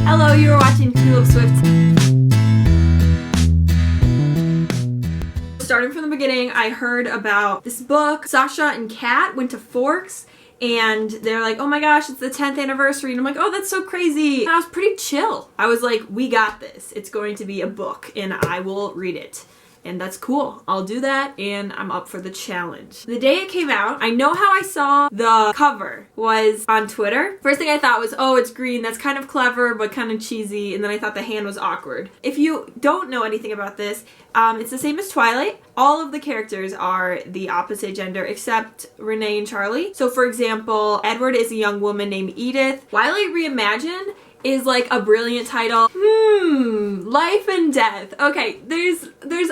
Hello, you are watching Tulipswift. Starting from the beginning, I heard about this book. Sasha and Kat went to Forks and they're like, oh my gosh, it's the 10th anniversary. And I'm like, oh, that's so crazy. And I was pretty chill. I was like, we got this. It's going to be a book and I will read it. And that's cool. I'll do that and I'm up for the challenge. The day it came out, I know how I saw the cover was on Twitter. First thing I thought was, oh, it's green. That's kind of clever, but kind of cheesy. And then I thought the hand was awkward. If you don't know anything about this, it's the same as Twilight. All of the characters are the opposite gender except Renee and Charlie. So for example, Edward is a young woman named Edith. Twilight Reimagined is like a brilliant title. Life and death. Okay, there's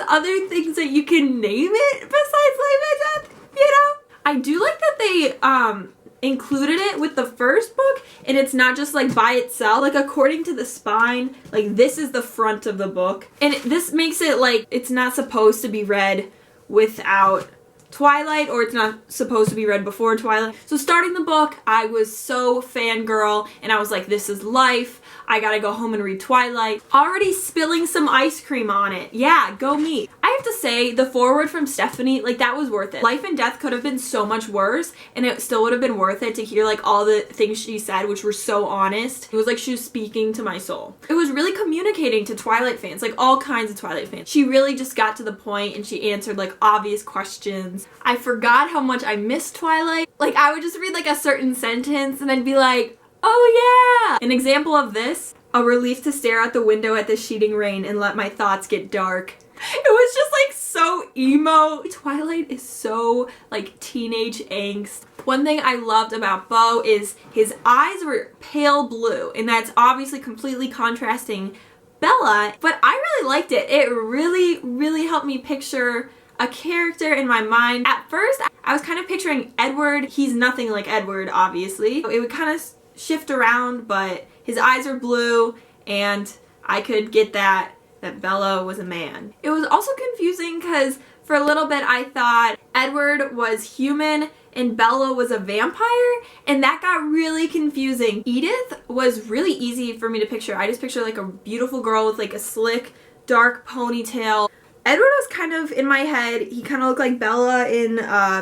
other things that you can name it besides life and death, you know? I do like that they included it with the first book and it's not just like by itself. Like according to the spine, like this is the front of the book. And this makes it like it's not supposed to be read without Twilight, or it's not supposed to be read before Twilight. So starting the book, I was so fangirl and I was like, this is life. I gotta go home and read Twilight. Already spilling some ice cream on it. Yeah, go me. I have to say, the foreword from Stephanie, like that was worth it. Life and Death could have been so much worse and it still would have been worth it to hear like all the things she said, which were so honest. It was like she was speaking to my soul. It was really communicating to Twilight fans, like all kinds of Twilight fans. She really just got to the point and she answered like obvious questions. I forgot how much I missed Twilight. Like I would just read like a certain sentence and I'd be like, oh yeah! An example of this, a relief to stare out the window at the sheeting rain and let my thoughts get dark. It was just like so emo. Twilight is so like teenage angst. One thing I loved about Beau is his eyes were pale blue and that's obviously completely contrasting Bella, but I really liked it. It really helped me picture a character in my mind. At first, I was kind of picturing Edward. He's nothing like Edward, obviously. It would kind of shift around, but his eyes are blue and I could get that Bella was a man. It was also confusing because for a little bit I thought Edward was human and Bella was a vampire, and that got really confusing. Edith was really easy for me to picture. I just pictured like a beautiful girl with like a slick, dark ponytail. Edward was kind of in my head, he kind of looked like Bella in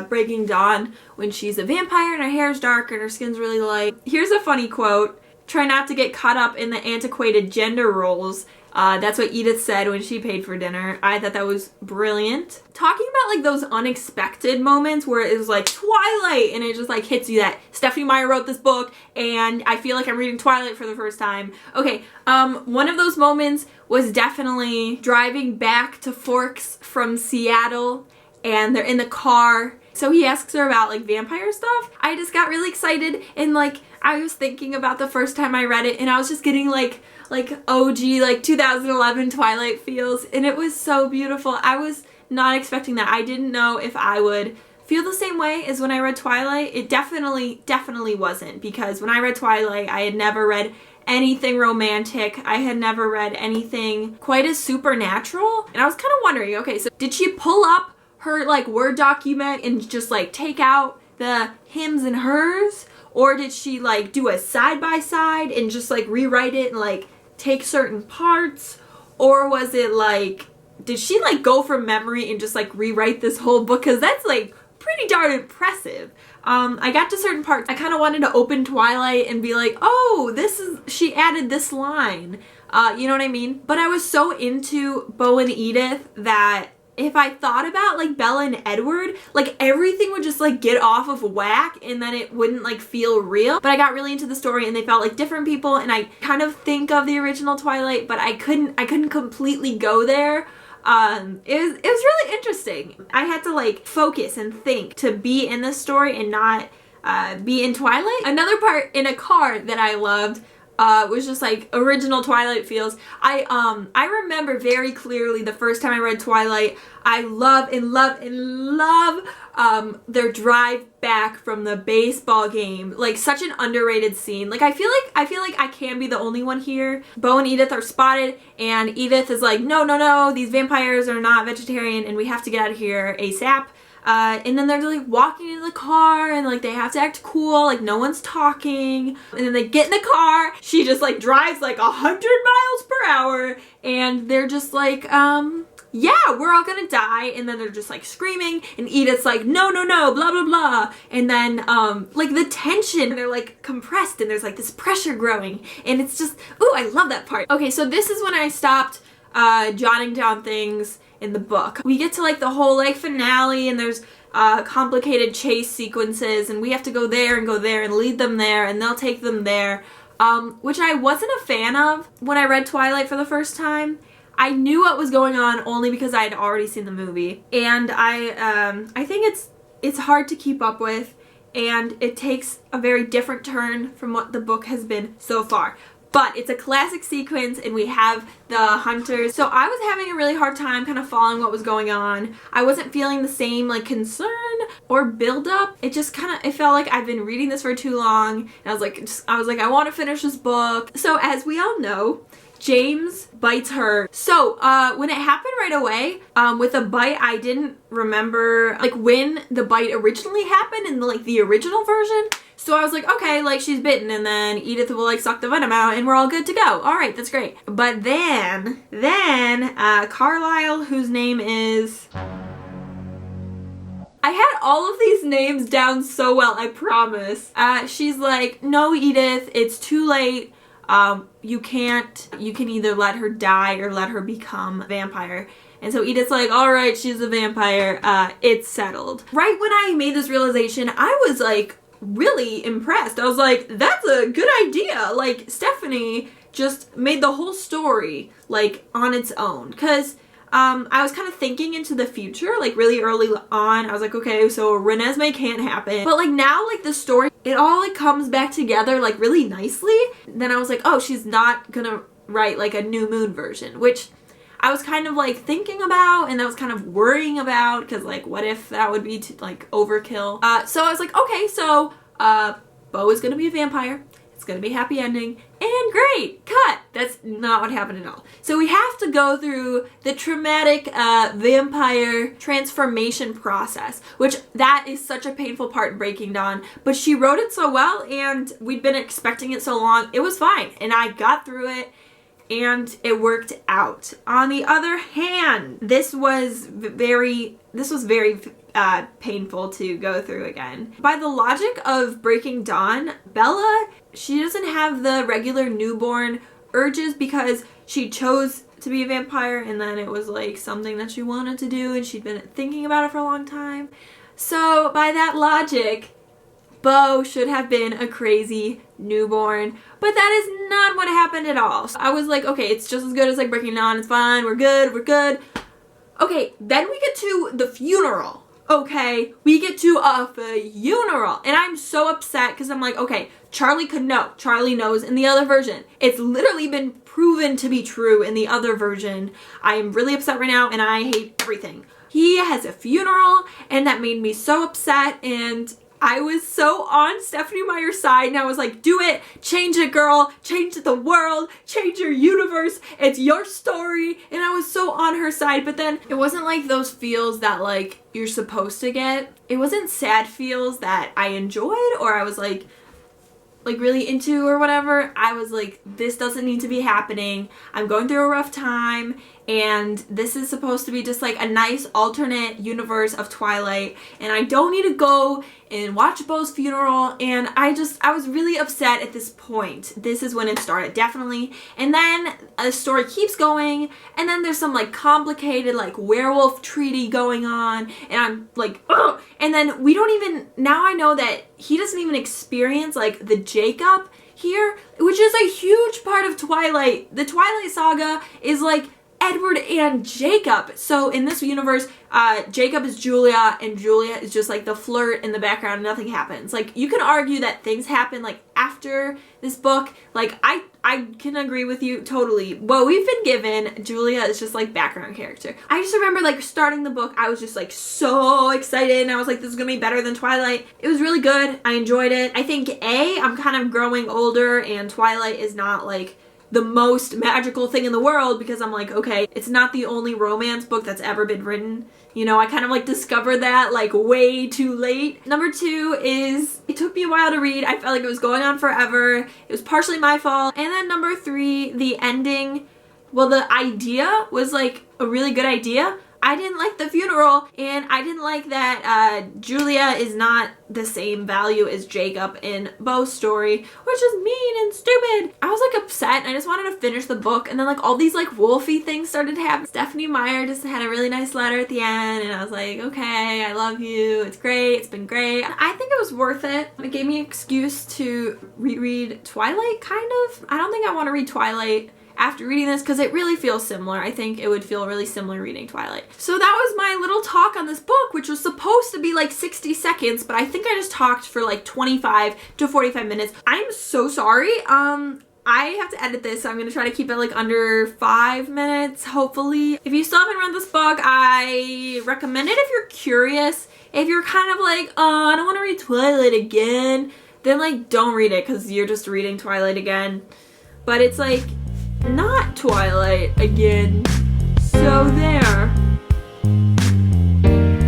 Breaking Dawn when she's a vampire and her hair's dark and her skin's really light. Here's a funny quote: try not to get caught up in the antiquated gender roles. That's what Edith said when she paid for dinner. I thought that was brilliant. Talking about like those unexpected moments where it was like Twilight and it just like hits you that Stephanie Meyer wrote this book and I feel like I'm reading Twilight for the first time. Okay, one of those moments was definitely driving back to Forks from Seattle and they're in the car. So he asks her about like vampire stuff. I just got really excited and like I was thinking about the first time I read it and I was just getting like OG like 2011 Twilight feels and it was so beautiful. I was not expecting that. I didn't know if I would feel the same way as when I read Twilight. It definitely wasn't, because when I read Twilight I had never read anything romantic. I had never read anything quite as supernatural and I was kind of wondering, okay, so did she pull up her like Word document and just like take out the hims and hers, or did she like do a side-by-side and just like rewrite it and like take certain parts, or was it like, did she like go from memory and just like rewrite this whole book? Because that's like pretty darn impressive. I got to certain parts, I kind of wanted to open Twilight and be like, oh, this is, she added this line, you know what I mean? But I was so into Beau and Edith that if I thought about like Bella and Edward, like everything would just like get off of whack and then it wouldn't like feel real. But I got really into the story and they felt like different people and I kind of think of the original Twilight, but I couldn't completely go there. It was really interesting. I had to like focus and think to be in this story and not be in Twilight. Another part in a car that I loved was just like original Twilight feels. I remember very clearly the first time I read Twilight. I love their drive back from the baseball game. Like such an underrated scene. Like I feel like I can be the only one here. Beau and Edith are spotted and Edith is like, no, these vampires are not vegetarian and we have to get out of here ASAP. And then they're like walking in the car and like they have to act cool, like no one's talking. And then they get in the car. She just like drives like 100 miles per hour and they're just like, yeah, we're all gonna die. And then they're just like screaming and Edith's like, no, no, no, blah, blah, blah. And then like the tension, they're like compressed and there's like this pressure growing and it's just, ooh, I love that part. Okay, so this is when I stopped jotting down things in the book. We get to like the whole like finale and there's complicated chase sequences and we have to go there and lead them there and they'll take them there, which I wasn't a fan of when I read Twilight for the first time. I knew what was going on only because I had already seen the movie, and I think it's hard to keep up with, and it takes a very different turn from what the book has been so far. But it's a classic sequence and we have the hunters. So I was having a really hard time kind of following what was going on. I wasn't feeling the same like concern or build up. It just kind of, it felt like I've been reading this for too long. And I was like, I want to finish this book. So as we all know, James bites her. So when it happened right away, with a bite, I didn't remember like when the bite originally happened in the original version. So I was like, okay, like she's bitten and then Edith will like suck the venom out and we're all good to go. All right, that's great. But then Carlisle, whose name is... I had all of these names down so well, I promise. She's like, no, Edith, it's too late. You can either let her die or let her become a vampire. And so Edith's like, all right, she's a vampire. It's settled. Right when I made this realization, I was like really impressed. I was like, that's a good idea. Like Stephanie just made the whole story like on its own. Because I was kind of thinking into the future, like really early on. I was like, okay, so Renesmee can't happen. But like now, like the story, it all like comes back together like really nicely. Then I was like, oh, she's not gonna write like a New Moon version, which I was kind of like thinking about and I was kind of worrying about because like what if that would be like overkill. So I was like, okay, so Bo is gonna be a vampire. It's gonna be a happy ending and great, cut. That's not what happened at all. So we have to go through the traumatic vampire transformation process, which that is such a painful part in Breaking Dawn, but she wrote it so well and we'd been expecting it so long. It was fine and I got through it and it worked out. On the other hand, this was very painful to go through again. By the logic of Breaking Dawn, Bella, she doesn't have the regular newborn urges because she chose to be a vampire and then it was like something that she wanted to do and she'd been thinking about it for a long time. So by that logic, Bo should have been a crazy newborn, but that is not what happened at all. So I was like, okay, it's just as good as like Breaking Dawn, it's fine, we're good. Okay, then we get to the funeral. Okay, we get to a funeral. And I'm so upset because I'm like, okay, Charlie could know. Charlie knows in the other version. It's literally been proven to be true in the other version. I am really upset right now and I hate everything. He has a funeral and that made me so upset and I was so on Stephenie Meyer's side and I was like, do it, change it, girl, change the world, change your universe, it's your story. And I was so on her side, but then it wasn't like those feels that like you're supposed to get. It wasn't sad feels that I enjoyed or I was like really into or whatever. I was like, this doesn't need to be happening. I'm going through a rough time and this is supposed to be just like a nice alternate universe of Twilight and I don't need to go and watch Bo's funeral. And I was really upset at this point. This is when it started, definitely. And then the story keeps going and then there's some like complicated like werewolf treaty going on and I'm like, ugh. And then we don't even, now I know that he doesn't even experience like the Jacob here, which is a huge part of Twilight. The Twilight saga is like Edward and Jacob. So in this universe, Jacob is Julia and Julia is just like the flirt in the background and nothing happens. Like you can argue that things happen like after this book. Like I can agree with you totally. What we've been given, Julia is just like background character. I just remember like starting the book, I was just like so excited and I was like, this is gonna be better than Twilight. It was really good. I enjoyed it. I think I'm kind of growing older and Twilight is not like the most magical thing in the world because I'm like, okay, it's not the only romance book that's ever been written. You know, I kind of like discovered that like way too late. Number 2 is, it took me a while to read. I felt like it was going on forever. It was partially my fault. And then number 3, the ending, well, the idea was like a really good idea. I didn't like the funeral, and I didn't like that Julia is not the same value as Jacob in Beau's story, which is mean and stupid. I was like upset, and I just wanted to finish the book, and then like all these like wolfy things started to happen. Stephenie Meyer just had a really nice letter at the end, and I was like, okay, I love you, it's great, it's been great. And I think it was worth it. It gave me an excuse to reread Twilight, kind of. I don't think I want to read Twilight after reading this because it really feels similar. I think it would feel really similar reading Twilight. So that was my little talk on this book, which was supposed to be like 60 seconds, but I think I just talked for like 25 to 45 minutes. I'm so sorry. I have to edit this, so I'm gonna try to keep it like under 5 minutes, hopefully. If you still haven't read this book, I recommend it if you're curious. If you're kind of like, oh, I don't want to read Twilight again, then like don't read it because you're just reading Twilight again. But it's like not Twilight again. So there.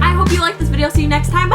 I hope you liked this video. See you next time. Bye.